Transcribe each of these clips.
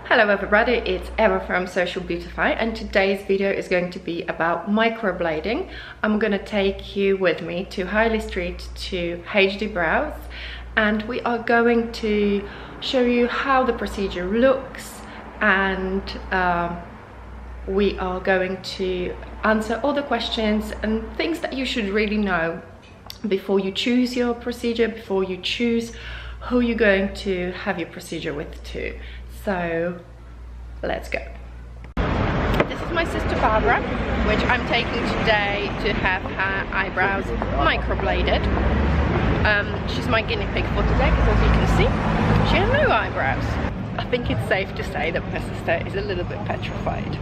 Hello everybody, it's Eva from SocialBeautify, and today's video is going to be about microblading. I'm going to take you with me to Highley Street to HD Brows, and we are going to show you how the procedure looks, and we are going to answer all the questions and things that you should really know before you choose your procedure, before you choose who you're going to have your procedure with too. So let's go. This is my sister Barbara, which I'm taking today to have her eyebrows microbladed. She's my guinea pig for today because, as you can see, she has no eyebrows. I think it's safe to say that my sister is a little bit petrified.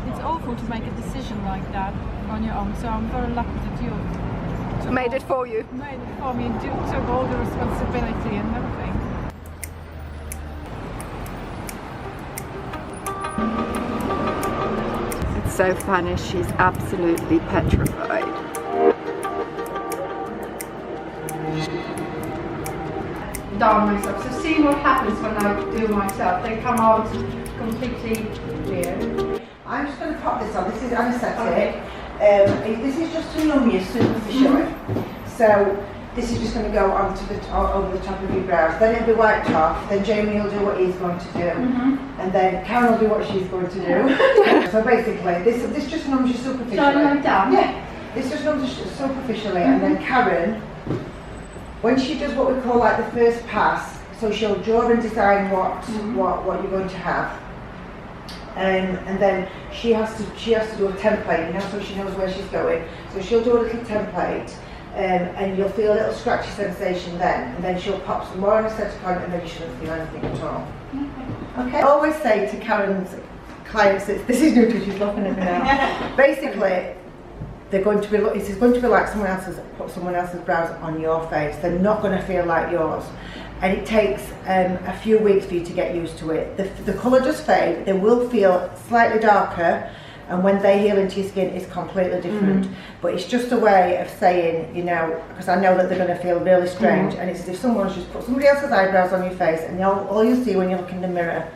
It's awful to make a decision like that on your own, so I'm very lucky that you Made it for you. Made it for me and took all the responsibility and everything. It's so funny, she's absolutely petrified. Down myself, so see what happens when I do myself. They come out completely clear. I'm just going to pop this on. This is anaesthetic. This is just to numb you superficially. So this is just going to go onto over the top of your brows. Then it'll be wiped off. Then Jamie will do what he's going to do, and then Karen will do what she's going to do. So basically, this just numbs you superficially. So I like that? Yeah. This just numbs you superficially, and then Karen, when she does what we call like the first pass, so she'll draw and design what you're going to have. And then she has to do a template, you know, so she knows where she's going. So she'll do a little template, and you'll feel a little scratchy sensation then, and then she'll pop some more anaesthetic on, and then you shouldn't feel anything at all. Okay. I always say to Karen's clients, this is new because she's laughing at me now. Basically, this is going to be like someone else's brows on your face. They're not going to feel like yours. And it takes a few weeks for you to get used to it. The colour does fade, they will feel slightly darker, and when they heal into your skin it's completely different. But it's just a way of saying, you know, because I know that they're going to feel really strange, and it's as if someone's just put somebody else's eyebrows on your face, and all you'll see when you look in the mirror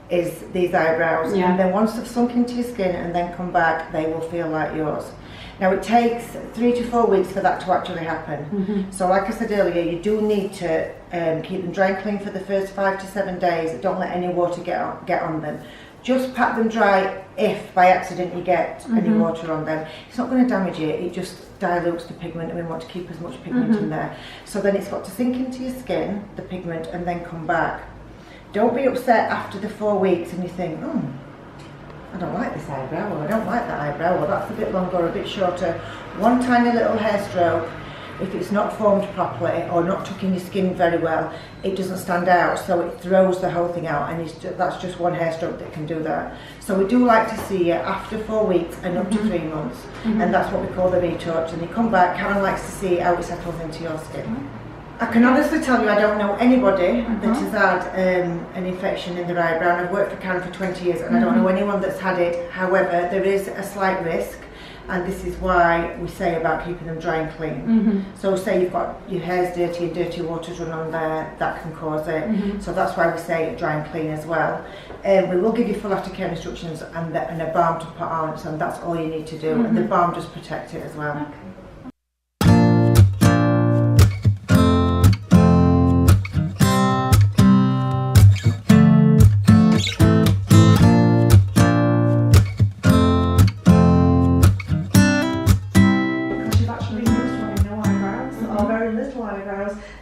is these eyebrows. And then once they've sunk into your skin and then come back, they will feel like yours. Now it takes 3 to 4 weeks for that to actually happen. So like I said earlier, you do need to keep them dry and clean for the first 5 to 7 days. Don't let any water get on them. Just pat them dry if by accident you get any water on them. It's not going to damage it, it just dilutes the pigment, and we want to keep as much pigment in there. So then it's got to sink into your skin, the pigment, and then come back. Don't be upset after the 4 weeks and you think, oh, I don't like this eyebrow, or I don't like that eyebrow, or that's a bit longer or a bit shorter. One tiny little hair stroke, if it's not formed properly or not tucking your skin very well, it doesn't stand out, so it throws the whole thing out, and that's just one hair stroke that can do that. So we do like to see you after 4 weeks and up to 3 months, and that's what we call the retouch. And you come back, Karen likes to see how it settles into your skin. I can honestly tell you I don't know anybody that has had an infection in their eyebrow, and I've worked for Karen for 20 years and I don't know anyone that's had it. However, there is a slight risk, and this is why we say about keeping them dry and clean. So say you've got your hair's dirty and dirty water's run on there, that can cause it. So that's why we say dry and clean as well. We will give you full aftercare instructions and a balm to put on, so that's all you need to do, and the balm does protect it as well.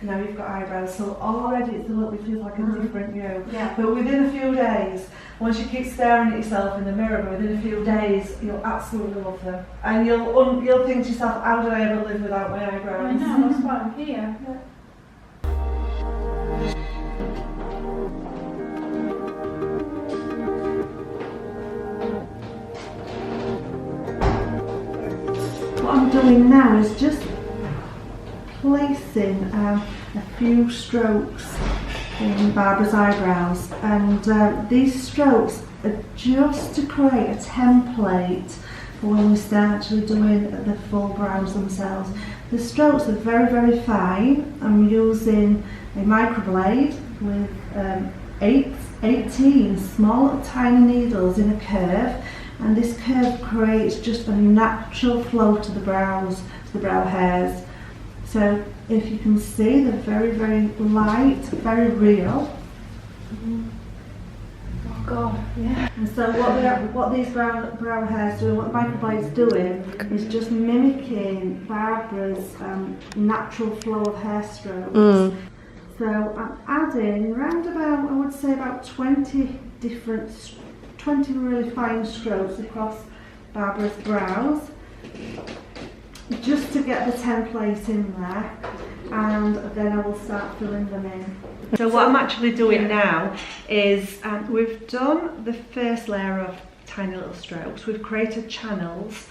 Now you've got eyebrows, so already it feels like a different you. But within a few days, once you keep staring at yourself in the mirror, within a few days you'll absolutely love them, and you'll think to yourself, how did I ever live without my eyebrows? I know, that's why I'm here. What I'm doing now is just placing a few strokes in Barbara's eyebrows, and these strokes are just to create a template for when we start actually doing the full brows themselves. The strokes are very, very fine. I'm using a microblade with 8 18 small little tiny needles in a curve, and this curve creates just a natural flow to the brows, to the brow hairs. So if you can see, they're very, very light, very real. Oh God, yeah. And so what these brow hairs doing, what the microblade's doing, is just mimicking Barbara's natural flow of hair strokes. So I'm adding round about, I would say about 20 really fine strokes across Barbara's brows, just to get the template in there, and then I will start filling them in. So what I'm actually doing now is we've done the first layer of tiny little strokes. We've created channels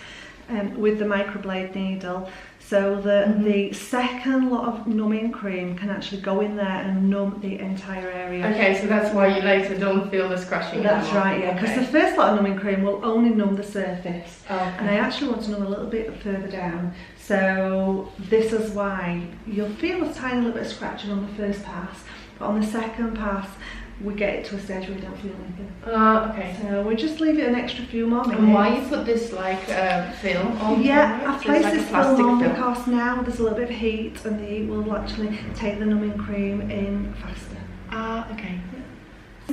with the microblade needle, so that the second lot of numbing cream can actually go in there and numb the entire area. Okay, so that's why you later don't feel the scratching. That's anymore. right, yeah, because the first lot of numbing cream will only numb the surface. Oh, okay. And I actually want to numb a little bit further down. So this is why you'll feel a tiny little bit of scratching on the first pass, but on the second pass, we get it to a stage where we don't feel anything. Okay. So we just leave it an extra few more minutes. And why you put this like film on? Yeah, it? I've So placed it's like this a plastic film on film. because now there's a little bit of heat, and the heat will actually take the numbing cream in faster. Okay.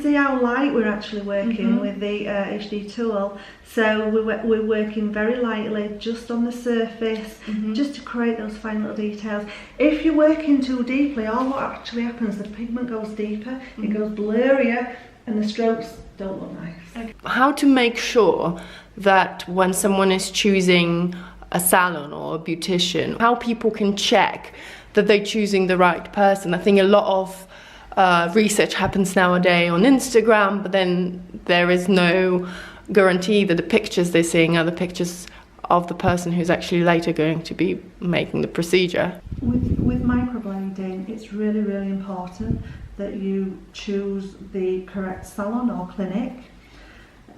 See how light we're actually working with the HD tool. So we're working very lightly just on the surface, just to create those fine little details. If you're working too deeply, all what actually happens, the pigment goes deeper, it goes blurrier, and the strokes don't look nice. Okay. How to make sure that when someone is choosing a salon or a beautician, how people can check that they're choosing the right person? I think a lot of research happens nowadays on Instagram, but then there is no guarantee that the pictures they're seeing are the pictures of the person who's actually later going to be making the procedure. With microblading, it's really, really important that you choose the correct salon or clinic.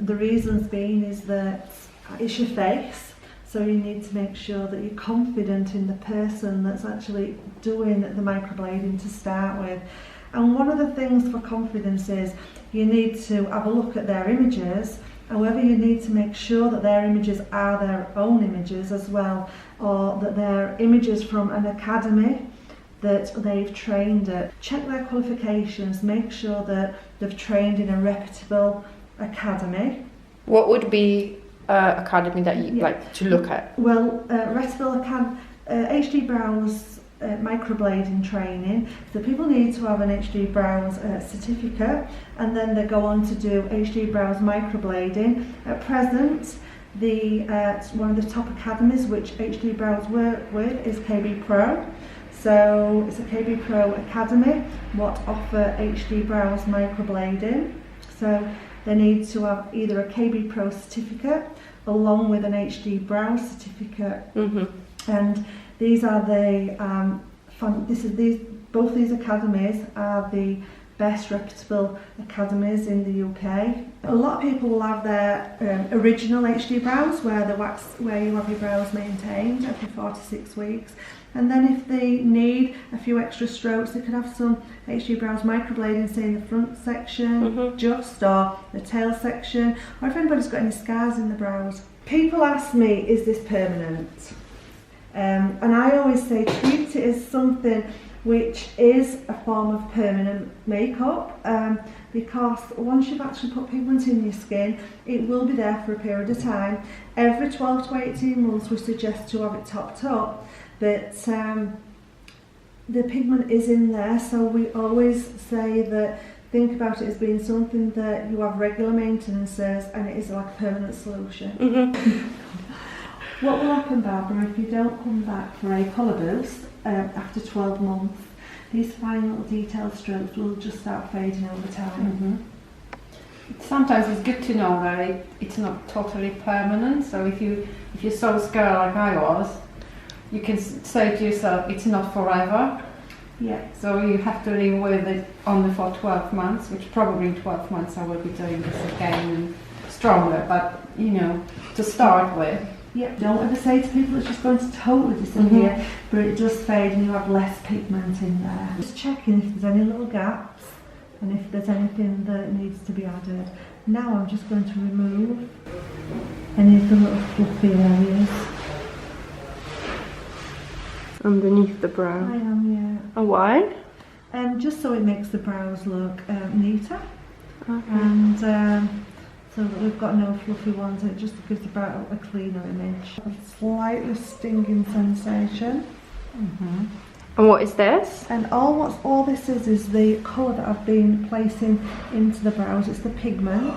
The reasons being is that it's your face, so you need to make sure that you're confident in the person that's actually doing the microblading to start with. And one of the things for confidence is you need to have a look at their images. However, you need to make sure that their images are their own images as well, or that they're images from an academy that they've trained at. Check their qualifications, make sure that they've trained in a reputable academy. What would be academy that you like to look at? Well, reputable academy, HD Brows microblading training, so people need to have an HD Brows certificate, and then they go on to do HD Brows microblading. At present, the one of the top academies which HD Brows work with is KB Pro. So it's a KB Pro Academy what offer HD Brows microblading. So they need to have either a KB Pro certificate along with an HD Brows certificate. And these are the both these academies are the best reputable academies in the UK. A lot of people will have their original HD Brows where you have your brows maintained every 4 to 6 weeks. And then if they need a few extra strokes, they can have some HD Brows microblading, say in the front section, just, or the tail section, or if anybody's got any scars in the brows. People ask me, is this permanent? And I always say treat it as something which is a form of permanent makeup, because once you've actually put pigment in your skin, it will be there for a period of time. Every 12 to 18 months we suggest to have it topped up, but the pigment is in there, so we always say that think about it as being something that you have regular maintenances, and it is like a permanent solution. What will happen, Barbara, if you don't come back for a colour boost after 12 months? These fine little detailed strokes will just start fading over time. Sometimes it's good to know that it's not totally permanent. So if you're so scared like I was, you can say to yourself, it's not forever. Yeah. So you have to live with it only for 12 months, which probably in 12 months I will be doing this again and stronger. But you know, to start with. Yeah, don't ever say to people it's just going to totally disappear, but it does fade and you have less pigment in there. Just checking if there's any little gaps, and if there's anything that needs to be added. Now I'm just going to remove any of the little fluffy areas. Underneath the brow. I am, yeah. Oh, why? Just so it makes the brows look neater. Okay. And so that we've got no fluffy ones, it just gives the brow a cleaner image. A slightly stinging sensation. And what is this? And all this is the colour that I've been placing into the brows. It's the pigment.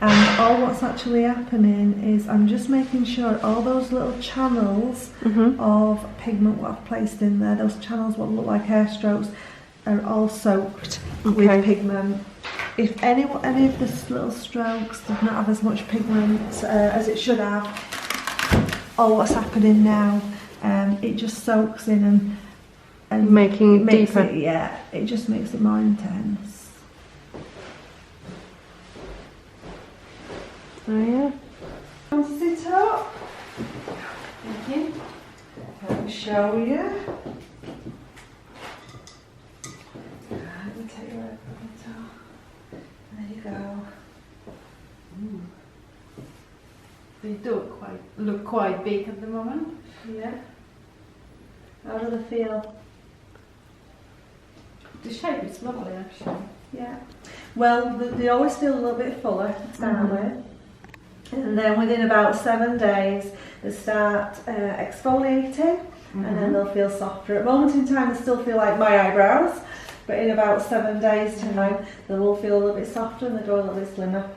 And all what's actually happening is I'm just making sure all those little channels of pigment what I've placed in there, those channels what look like hair strokes, are all soaked with pigment. If any of the little strokes did not have as much pigment as it should have, all what's happening now, it just soaks in and making it makes deeper. it just makes it more intense. Oh yeah. Sit up. Thank you. Let me show you. Let me take your eyebrow. There you go. They do look quite big at the moment. Yeah. How do they feel? The shape is lovely, actually. Yeah. Well, they always feel a little bit fuller to start with. And then within about 7 days, they start exfoliating, and then they'll feel softer. At the moment in time, they still feel like my eyebrows, but in about 7 days' time, they will feel a little bit softer and they go a little bit slimmer.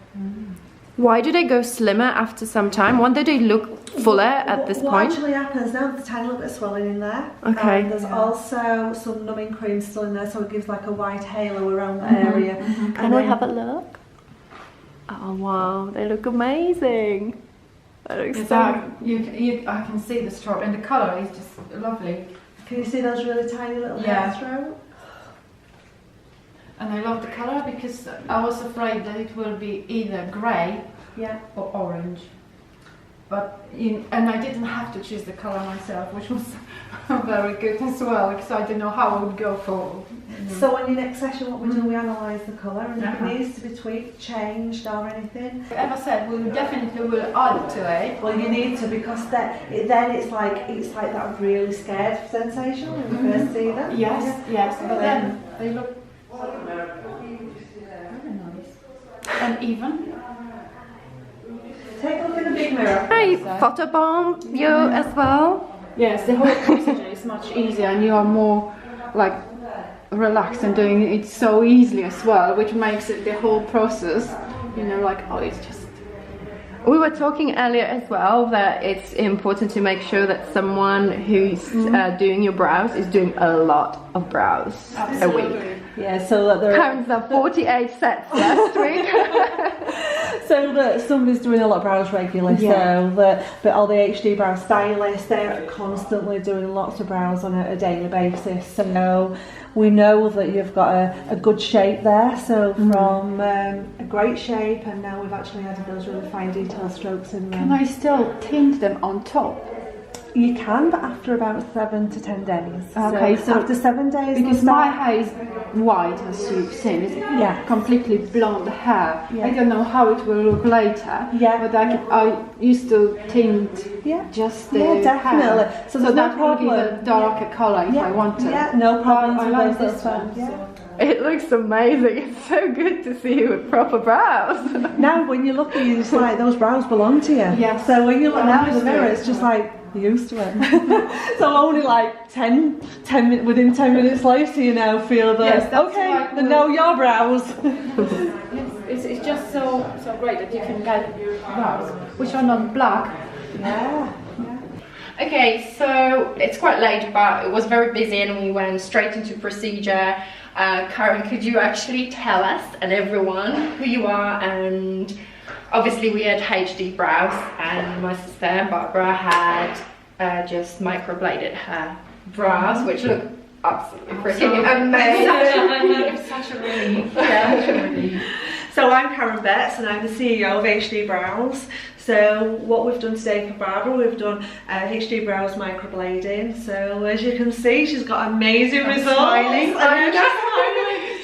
Why do they go slimmer after some time? When do they look fuller at this what point? What actually happens now, there's a tiny little bit of swelling in there. Okay. And there's also some numbing cream still in there, so it gives like a white halo around the area. Can we have a look? Oh wow, they look amazing. That looks so I can see the stroke, and the colour is just lovely. Can you see those really tiny little hair strokes? And I love the colour because I was afraid that it will be either grey or orange. But and I didn't have to choose the colour myself, which was very good as well, because I didn't know how I would go for. So on your next session, what we do, we analyse the colour, and if it needs to be tweaked, changed or anything. As I said, we definitely will add to it. Well, you need to, because then it's like that really scared sensation when you first see them. Yes, but then they look very nice and even. Take a look in the big mirror. Hi, photobomb you as well? Yes, the whole procedure is much easier, and you are more like relaxed and doing it so easily as well, which makes it the whole process, like, oh, it's just. We were talking earlier as well that it's important to make sure that someone who's doing your brows is doing a lot of brows a week. Yeah, so that there Karen's done 48 sets last week. So that somebody's doing a lot of brows regularly, but all the HD brow stylists, they're constantly doing lots of brows on a daily basis. So we know that you've got a good shape there, so from a great shape, and now we've actually added those really fine detail strokes in there. Can I still tint them on top? You can, but after about 7 to 10 days. Okay, so after 7 days, because my hair is white, as you've seen, it's completely blonde hair. Yeah. I don't know how it will look later. Yeah. But I used to tint just the definitely. hair. So So there's no that will give problem. a darker colour if I want to. Yeah, no problem. I like this one. It looks amazing. It's so good to see you with proper brows. Now when you look at you, it's like those brows belong to you. Yes. So when you look now in the mirror, it's just like you're used to it. So only like 10 minutes, within 10 minutes later, you now feel that, Yes, that's okay, like they know your brows. It's just so great that you can get brows which are not black. Yeah. Okay, so it's quite late, but it was very busy and we went straight into procedure. Karen, could you actually tell us and everyone who you are? And obviously we had HD brows, and my sister Barbara had just microbladed her brows, which look absolutely freaking amazing. It's such a relief. So I'm Karen Betts and I'm the CEO of HD Brows. So what we've done today for Barbara, we've done HD Brows microblading. So as you can see, she's got amazing results. Smiling.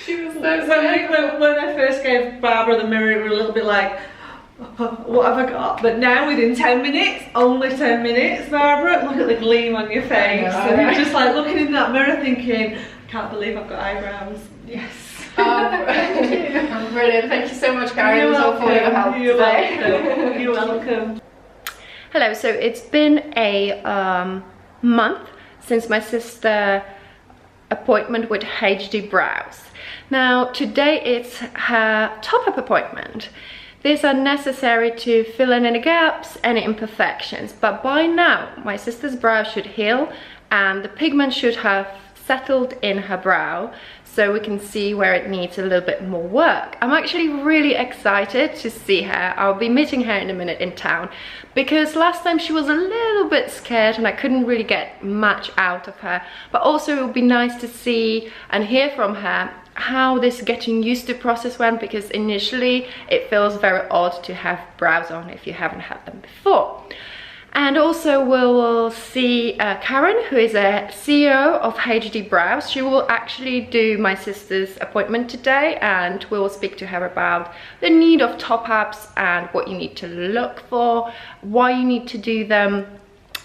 She When I first gave Barbara the mirror, it was a little bit like, what have I got? But now within 10 minutes, only 10 minutes, Barbara, look at the gleam on your face. And you're just like looking in that mirror thinking, I can't believe I've got eyebrows. Yes. Brilliant. Thank you so much, Karen. You're welcome. For your help You're today. welcome. You're welcome. Hello, so it's been a month since my sister appointment with HD Brows. Now today it's her top-up appointment. These are necessary to fill in any gaps, any imperfections, but by now my sister's brow should heal and the pigment should have settled in her brow, so we can see where it needs a little bit more work. I'm actually really excited to see her. I'll be meeting her in a minute in town, because last time she was a little bit scared and I couldn't really get much out of her, but also it would be nice to see and hear from her how this getting used to process went, because initially it feels very odd to have brows on if you haven't had them before. And also we will see Karen, who is a CEO of HD Brows. She will actually do my sister's appointment today, and we will speak to her about the need of top-ups and what you need to look for, why you need to do them,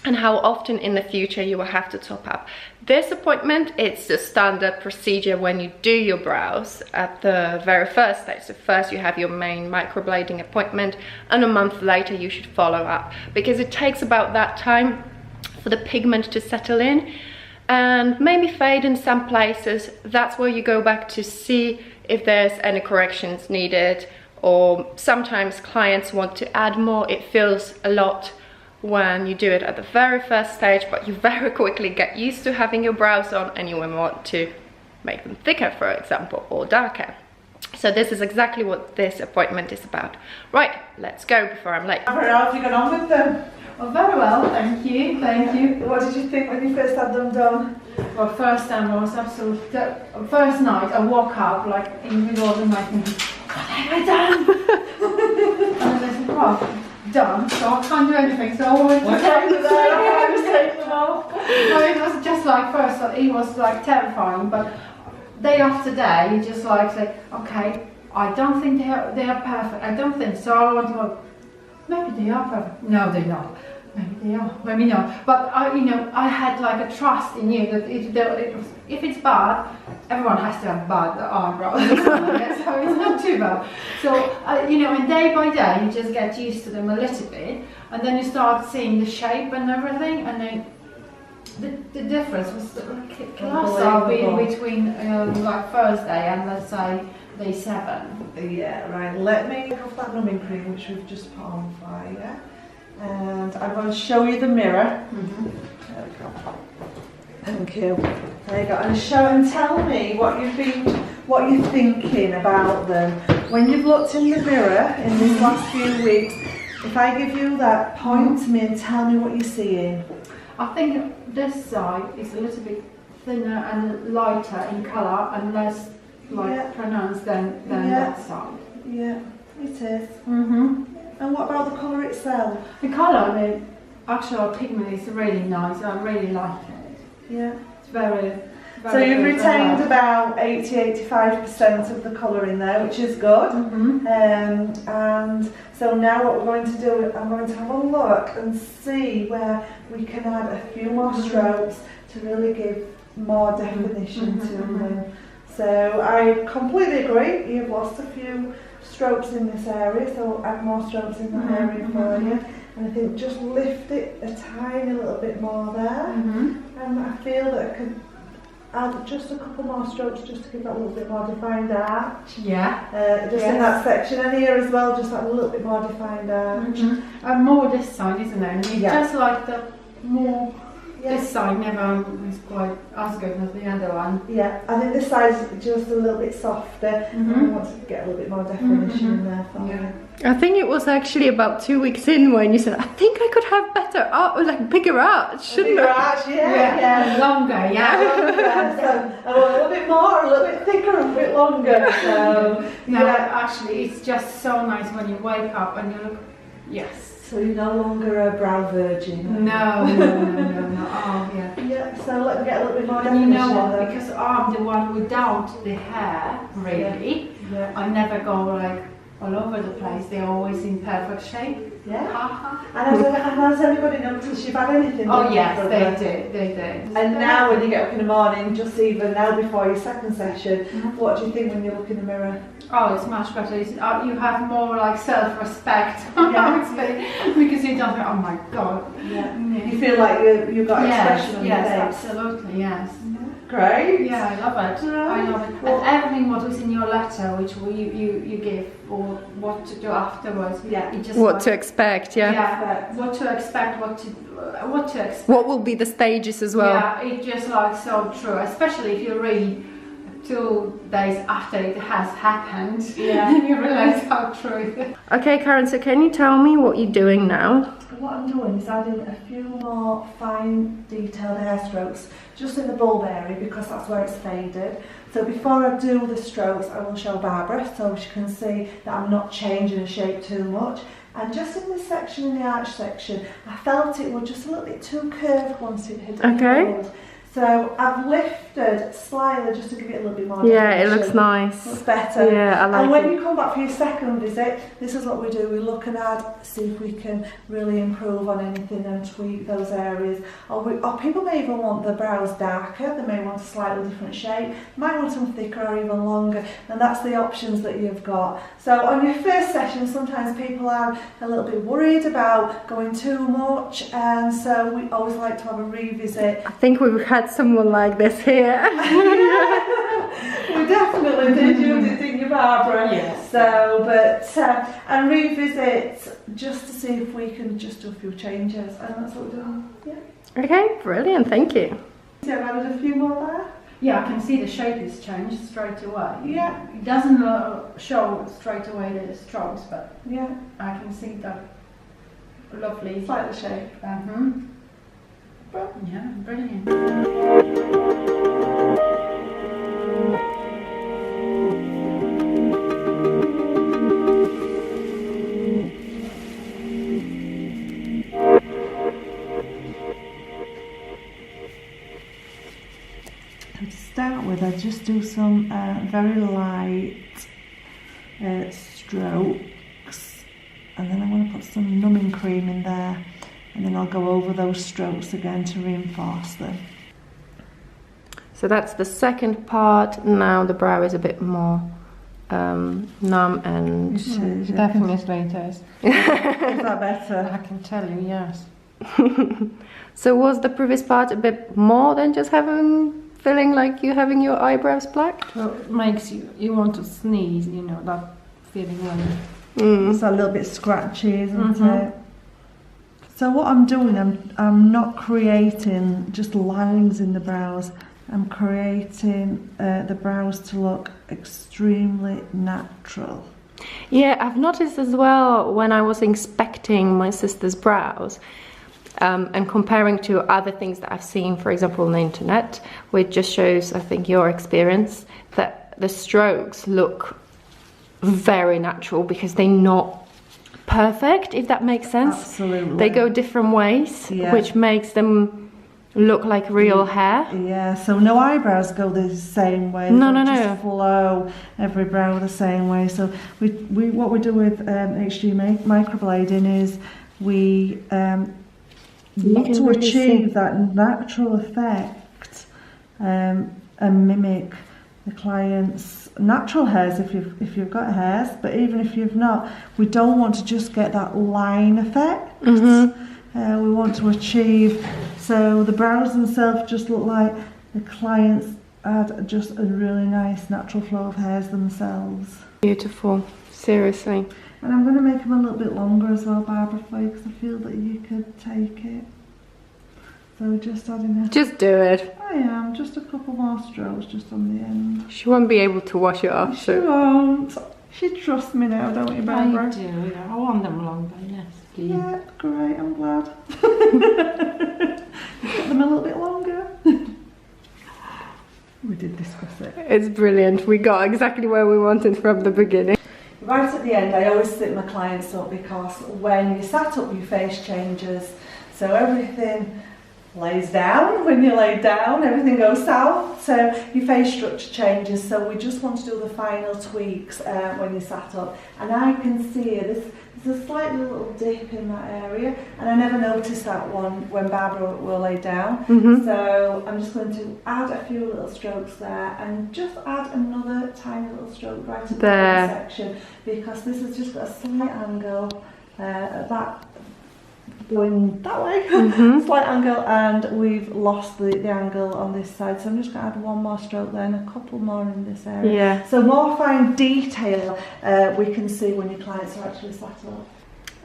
and how often in the future you will have to top up. This appointment, it's the standard procedure when you do your brows at the very first stage. So first you have your main microblading appointment, and a month later you should follow up, because it takes about that time for the pigment to settle in and maybe fade in some places. That's where you go back to see if there's any corrections needed, or sometimes clients want to add more. It feels a lot when you do it at the very first stage, but you very quickly get used to having your brows on and you want to make them thicker, for example, or darker. So this is exactly what this appointment is about. Right, let's go before I'm late. How have you got on with them? Oh, very well, thank you, thank you. What did you think when you first had them done? Well, first time I was absolutely, first night I woke up like in the middle of the night thinking, what have I done? And then I said, well, done, so I can't do anything, so I went to take them off. No, it was just like first, it was like terrifying, but day after day, you just like say, okay, I don't think they are perfect, I don't think so, I want to go, maybe they are perfect, no they're not, maybe they are, maybe not, but you know, I had like a trust in you that if it's bad, everyone has to have bad eyebrows, so it's not too bad. So, you know, and day by day you just get used to them a little bit, and then you start seeing the shape and everything, and then the difference was colossal between like Thursday and let's say day 7. Yeah, right, let me take off that numbing cream which we've just put on fire, and I'm going to show you the mirror. There we go. Thank you. There you go. And show and tell me what you're thinking about them. When you've looked in the mirror in these last few weeks, if I give you that, point to me and tell me what you're seeing. I think this side is a little bit thinner and lighter in colour and less like pronounced than that side. Yeah, it is. And what about the colour itself? The colour, the actual pigment is really nice. I really like it. Yeah. It's very so you've retained about 80–85% of the colour in there, which is good. And so now what we're going to do, I'm going to have a look and see where we can add a few more strokes to really give more definition to them. So I completely agree, you've lost a few strokes in this area, so add more strokes in that area for you. And I think just lift it a tiny little bit more there. And I feel that I could add just a couple more strokes just to give that a little bit more defined arch. Yeah. Just in that section, and here as well, just that a little bit more defined arch. And more this side, isn't it? And it's just like the more. This side never is quite as good as the other one. Yeah, I think this side's just a little bit softer. And I want to get a little bit more definition in there for you. I think it was actually about 2 weeks in when you said, I think I could have better art, like bigger arch, shouldn't I? Bigger arch, yeah. Longer, So I want a little bit more, a little bit thicker, and a bit longer. So no, actually, it's just so nice when you wake up and you look Yes. So you're no longer a brow virgin? No. Oh, yeah. Yeah, so let me get a little bit more And you know definition what? then. Because I'm the one without the hair, really. Yeah. I never go like all over the place. They're always in perfect shape. Yeah. And has anybody noticed you've had anything? Oh yes, different? they do. And now when you get up in the morning, just even now before your second session, what do you think when you look in the mirror? Oh, it's much better. You have more like self-respect, Yeah. because you don't think, oh my god. Yeah. You feel like you've got expression on your face. Yes, absolutely, yes. Great. Yeah, I love it. I love it. Well, and everything what was in your letter, which you give, or what to do afterwards. Yeah. It just What like, to expect, yeah. Yeah, what to expect, what to expect. What will be the stages as well? Yeah, it's just like so true, especially if you read 2 days after it has happened. Yeah. Then you realize how true it is. Okay, Karen, so can you tell me what you're doing now? What I'm doing is adding a few more fine detailed hair strokes just in the bulb area because that's where it's faded. So before I do the strokes, I will show Barbara so she can see that I'm not changing the shape too much. And just in this section, in the arch section, I felt it was just a little bit too curved once it had been healed. So I've lifted slightly just to give it a little bit more Yeah, it definition. looks nice. Looks better. Yeah, I like and when it. you come back for your second visit, this is what we do. We look and add, see if we can really improve on anything and tweak those areas. Or people may even want the brows darker. They may want a slightly different shape. Might want them thicker or even longer. And that's the options that you've got. So on your first session, sometimes people are a little bit worried about going too much. And so we always like to have a revisit. I think we've had someone like this here. We definitely did, didn't you, Barbara? Yes. So, but and revisit just to see if we can just do a few changes, and that's what we're doing. Yeah. Okay, brilliant, thank you. So I've added a few more there. Yeah, I can see the shape is changed straight away. Yeah. It doesn't show straight away the strokes, but Yeah. I can see that lovely. Slightly shape. Yeah, brilliant. To start with, I just do some very light strokes, and then I'm going to put some numbing cream in there, and then I'll go over those strokes again to reinforce them. So that's the second part. Now the brow is a bit more numb and... Definitely it is. Is that better? I can tell you, yes. So was the previous part a bit more than just feeling like you having your eyebrows black? So it makes you want to sneeze, you know, that feeling when It's a little bit scratchy, isn't it? So what I'm doing, I'm not creating just lines in the brows. I'm creating the brows to look extremely natural. Yeah, I've noticed as well when I was inspecting my sister's brows and comparing to other things that I've seen, for example, on the internet, which just shows, I think, your experience, that the strokes look very natural because they're not perfect, if that makes sense. Absolutely. They go different ways, Yeah. which makes them look like real hair. Yeah, so no eyebrows go the same way. No, They no, just no. flow every brow the same way. So we what we do with HD microblading is we want can to really achieve see. that natural effect and mimic the client's natural hairs if you've got hairs, but even if you've not, we don't want to just get that line effect. We want to achieve, so the brows themselves just look like the clients had just a really nice natural flow of hairs themselves. Beautiful, seriously. And I'm going to make them a little bit longer as well, Barbara, for you, because I feel that you could take it. So just adding a... Just do it. I am, just a couple more strokes just on the end. She won't be able to wash it off. She won't. She trusts me now, don't you, Barbara? I do, yeah. I want them longer, yes, please. Yeah, great, I'm glad. Get them a little bit longer. We did discuss it. It's brilliant. We got exactly where we wanted from the beginning. right at the end, I always sit my clients up, because when you sat up, your face changes. So everything lays down. When you lay down, everything goes south. So your face structure changes. So we just want to do the final tweaks when you sat up. And I can see there's a slight little dip in that area, and I never noticed that one when Barbara will lay down. So I'm just going to add a few little strokes there, and just add another tiny little stroke right at the section, because this has just got a slight angle that going that way, slight angle, and we've lost the angle on this side. So I'm just going to add one more stroke there and a couple more in this area. Yeah. So more fine detail we can see when your clients are actually sat up.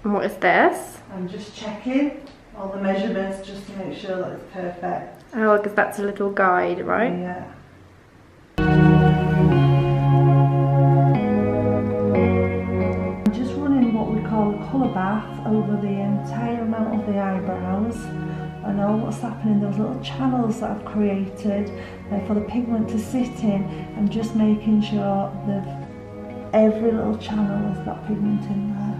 And what is this? I'm just checking all the measurements just to make sure that it's perfect. Oh, because that's a little guide, right? Yeah. Call a colour bath over the entire amount of the eyebrows, and all what's happening, those little channels that I've created for the pigment to sit in, and just making sure that every little channel has got pigment in there.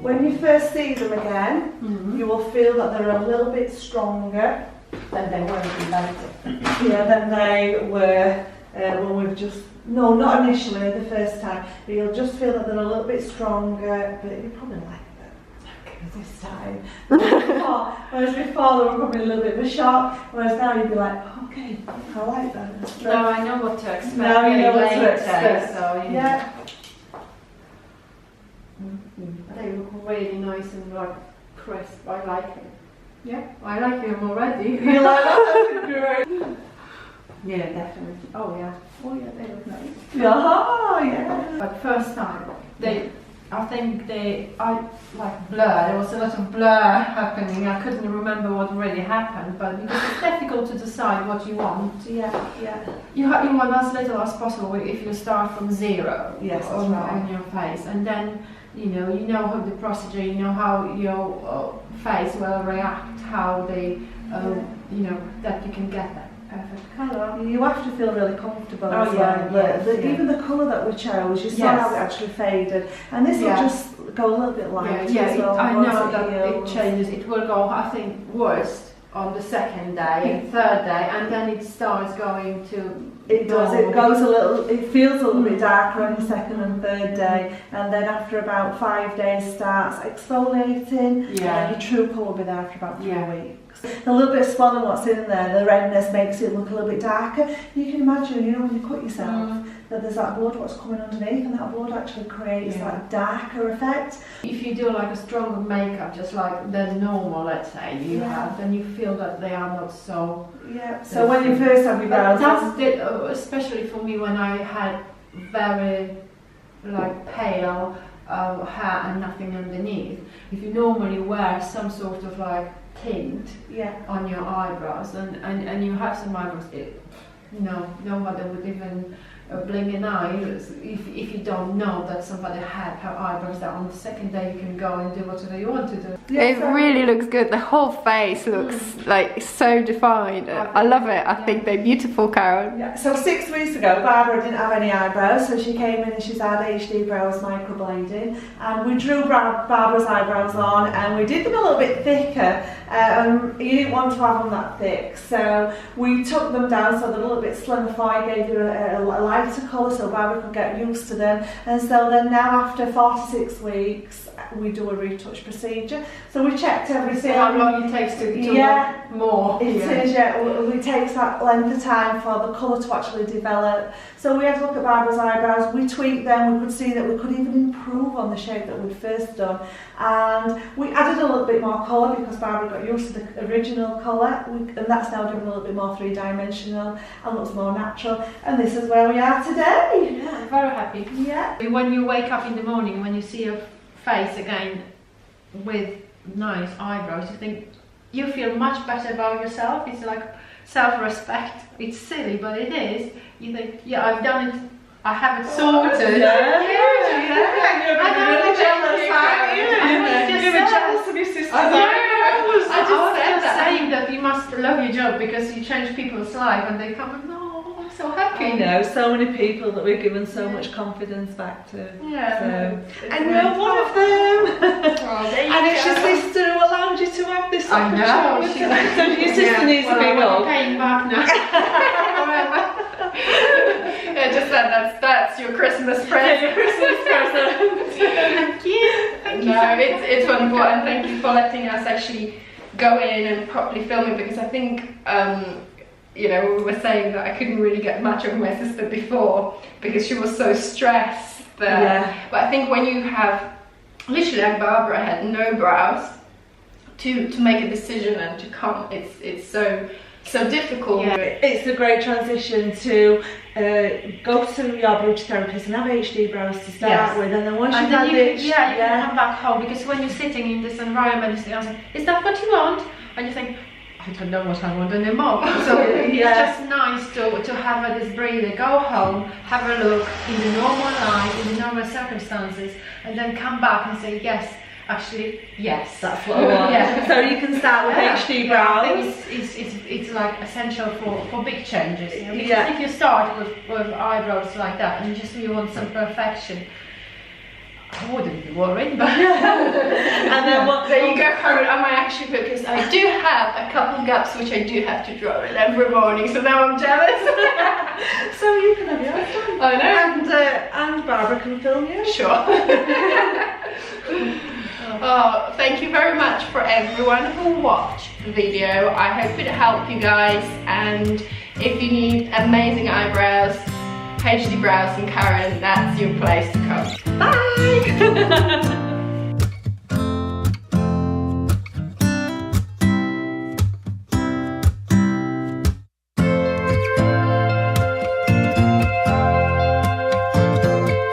When you first see them again, you will feel that they're a little bit stronger than they were than they were when we've just. No, not initially, the first time, but you'll just feel that they're a little bit stronger, but you probably like them this time. Whereas before they were probably a little bit of a shock, whereas now you'd be like, okay, I like them. Now I know what to expect. Now you know what to expect. So, yeah. They look really nice and like crisp. I like it. Yeah, I like them already. You like that? Great. Yeah, definitely. Oh yeah. Oh yeah, they look nice. Oh yeah. But first time, I think I like blur. There was a lot of blur happening. I couldn't remember what really happened, but because it's difficult to decide what you want. Yeah. You want as little as possible if you start from zero. Yes, on your face, and then you know how the procedure. You know how your face will react. How they, that you can get that perfect colour. You have to feel really comfortable. Oh, as yeah, well. Even the colour that we chose, you saw how it actually faded, and this will just go a little bit lighter. I know that it changes. It will go, I think, worst on the second day and third day, and then it starts going to. It does. It goes a little. It feels a little bit darker on the second and third day, and then after about 5 days starts exfoliating. Yeah. Your true colour will be there for about 3 weeks. A little bit of swelling what's in there, the redness makes it look a little bit darker. You can imagine, when you cut yourself, that there's that blood what's coming underneath, and that blood actually creates that darker effect. If you do like a stronger makeup, just like the normal, let's say, you have, then you feel that they are not so... Yeah, so when you first have your brows... That's especially for me when I had very pale hair and nothing underneath. If you normally wear some sort of tint on your eyebrows and you have some eyebrows, nobody would even blink an eye if you don't know that somebody had her eyebrows down. On the second day you can go and do whatever you want to do. It really looks good. The whole face looks so defined. I love it. I think they're beautiful, Karen. Yeah. So 6 weeks ago, Barbara didn't have any eyebrows, so she came in and she's had HD brows microblading, and we drew Barbara's eyebrows on, and we did them a little bit thicker. You didn't want to have them that thick, so we took them down so they're a little bit slimmer. Gave you a lighter colour so Barbara could get used to them, and so then now after 4 to 6 weeks we do a retouch procedure. So we checked everything. How long it takes to look more. It is, it takes that length of time for the colour to actually develop. So we had to look at Barbara's eyebrows, we tweaked them, we could see that we could even improve on the shape that we'd first done, and we added a little bit more colour because Barbara got used to the original colour, and that's now doing a little bit more three-dimensional and looks more natural, and this is where we are today. Yeah, I'm very happy. Yeah. When you wake up in the morning, when you see your face again with nice eyebrows, you feel much better about yourself. It's like self-respect. It's silly, but it is. You think, yeah, I've done it. I have it sorted. You're really jealous. You're jealous of your sister's eyebrows. I just said saying that you must love your job because you change people's life, and they come and so happy. You know, so many people that we've given so much confidence back to. Yeah. So, and you're one of them. Oh, there you And it's go. your sister who allowed you to have this I know. opportunity. So your sister needs to be I'm home. paying back now. Yeah, just that's your Christmas present. Your Christmas present. Thank you. No, it's wonderful, and thank you for letting us actually go in and properly film it, because I think you know, we were saying that I couldn't really get much of my sister before because she was so stressed there. Yeah. But I think when you have, literally like Barbara had no brows, to make a decision and to come, it's so difficult. Yeah. It's a great transition to go to your beauty therapist and have HD brows to start with, and then once you've had it, you can come back home, because when you're sitting in this environment, you're like, is that what you want? And you think, I don't know what I want anymore. So it's just nice to have this breather, go home, have a look in the normal life, in the normal circumstances, and then come back and say, yes, actually, yes. that's what I want. Yeah. So you can start with HD brows. I think it's like essential for big changes. You know? Because Yeah. if you start with eyebrows like that and you want some perfection, I wouldn't be worried. But And then what? There you go, Karen. I might actually, because I do have a couple gaps which I do have to draw in every morning, so now I'm jealous. So you can have yours done. I know. And Barbara can film you. Sure. Oh, thank you very much for everyone who watched the video. I hope it helped you guys, and if you need amazing eyebrows, HD Brows and Karen, that's your place to come. Bye!